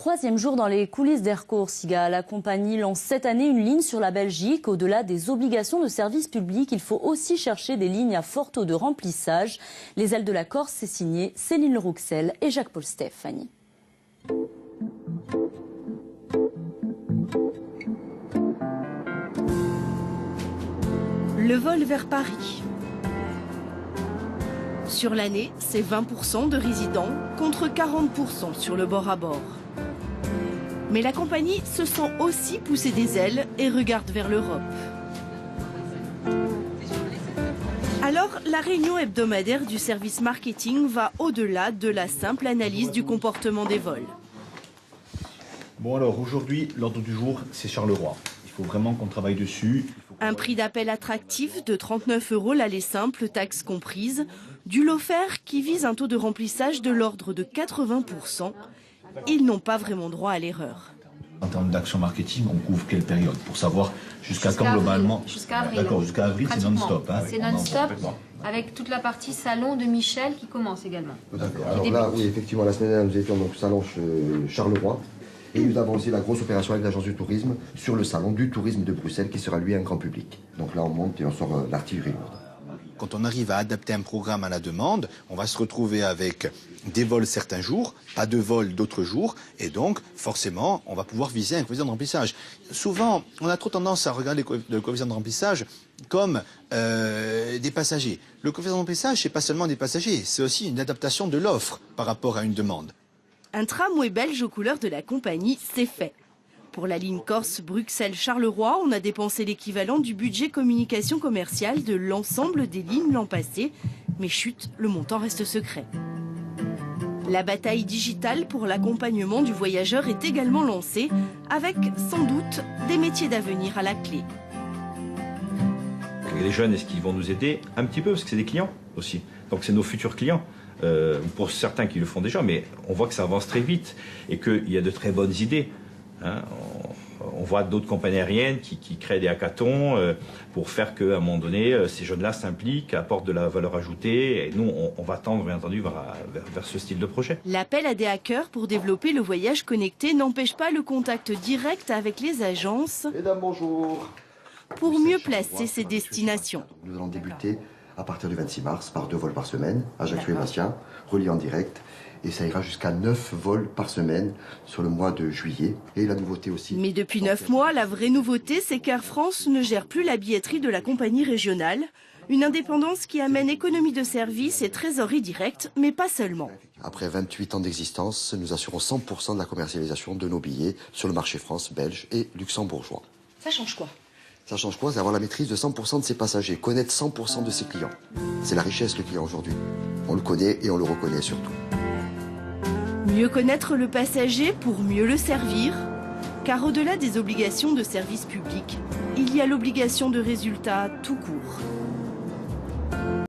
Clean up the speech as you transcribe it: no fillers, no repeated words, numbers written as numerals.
troisième jour dans les coulisses d'Air Corsica. La compagnie lance cette année une ligne sur la Belgique. Au-delà des obligations de service public, il faut aussi chercher des lignes à fort taux de remplissage. Les ailes de la Corse, c'est signé Céline Rouxel et Jacques-Paul Stéphanie. Le vol vers Paris. Sur l'année, c'est 20% de résidents contre 40% sur le bord à bord. Mais la compagnie se sent aussi pousser des ailes et regarde vers l'Europe. Alors, la réunion hebdomadaire du service marketing va au-delà de la simple analyse du comportement des vols. Bon alors, aujourd'hui, l'ordre du jour, c'est Charleroi. Il faut vraiment qu'on travaille dessus. Un prix d'appel attractif de 39 € l'aller simple, taxes comprises, du lot offert qui vise un taux de remplissage de l'ordre de 80%. Ils n'ont pas vraiment droit à l'erreur. En termes d'action marketing, on couvre quelle période pour savoir jusqu'à quand globalement? Jusqu'à avril. D'accord, jusqu'à avril, c'est non-stop. Hein, c'est non-stop, avec toute la partie salon de Michel qui commence également. D'accord. Alors là, oui, effectivement, la semaine dernière, nous étions donc au salon Charleroi. Et nous avons aussi la grosse opération avec l'agence du tourisme sur le salon du tourisme de Bruxelles qui sera lui un grand public. Donc là on monte et on sort l'artillerie lourde. Quand on arrive à adapter un programme à la demande, on va se retrouver avec des vols certains jours, pas de vols d'autres jours, et donc forcément on va pouvoir viser un coefficient de remplissage. Souvent on a trop tendance à regarder le coefficient de remplissage comme des passagers. Le coefficient de remplissage c'est pas seulement des passagers, c'est aussi une adaptation de l'offre par rapport à une demande. Un tramway belge aux couleurs de la compagnie, c'est fait. Pour la ligne Corse Bruxelles-Charleroi, on a dépensé l'équivalent du budget communication commerciale de l'ensemble des lignes l'an passé. Mais chut, le montant reste secret. La bataille digitale pour l'accompagnement du voyageur est également lancée, avec sans doute des métiers d'avenir à la clé. Les jeunes, est-ce qu'ils vont nous aider? Un petit peu, parce que c'est des clients aussi. Donc c'est nos futurs clients. Pour certains qui le font déjà, mais on voit que ça avance très vite et qu'il y a de très bonnes idées. Hein. On voit d'autres compagnies aériennes qui créent des hackathons pour faire qu'à un moment donné, ces jeunes-là s'impliquent, apportent de la valeur ajoutée. Et nous, on va tendre, bien entendu, vers ce style de projet. L'appel à des hackers pour développer le voyage connecté n'empêche pas le contact direct avec les agences. Mesdames, bonjour. Pour mieux placer ces destinations. Nous allons débuter à partir du 26 mars par 2 vols par semaine, Ajaccio et Bastia, reliés en direct. Et ça ira jusqu'à 9 vols par semaine sur le mois de juillet. Et la nouveauté aussi. Mais depuis 9 mois, la vraie nouveauté, c'est qu'Air France ne gère plus la billetterie de la compagnie régionale. Une indépendance qui amène économie de service et trésorerie directe, mais pas seulement. Après 28 ans d'existence, nous assurons 100% de la commercialisation de nos billets sur le marché France, belge et luxembourgeois. Ça change quoi ? Ça change quoi? C'est avoir la maîtrise de 100% de ses passagers, connaître 100% de ses clients. C'est la richesse, le client, aujourd'hui. On le connaît et on le reconnaît surtout. Mieux connaître le passager pour mieux le servir. Car au-delà des obligations de service public, il y a l'obligation de résultat tout court.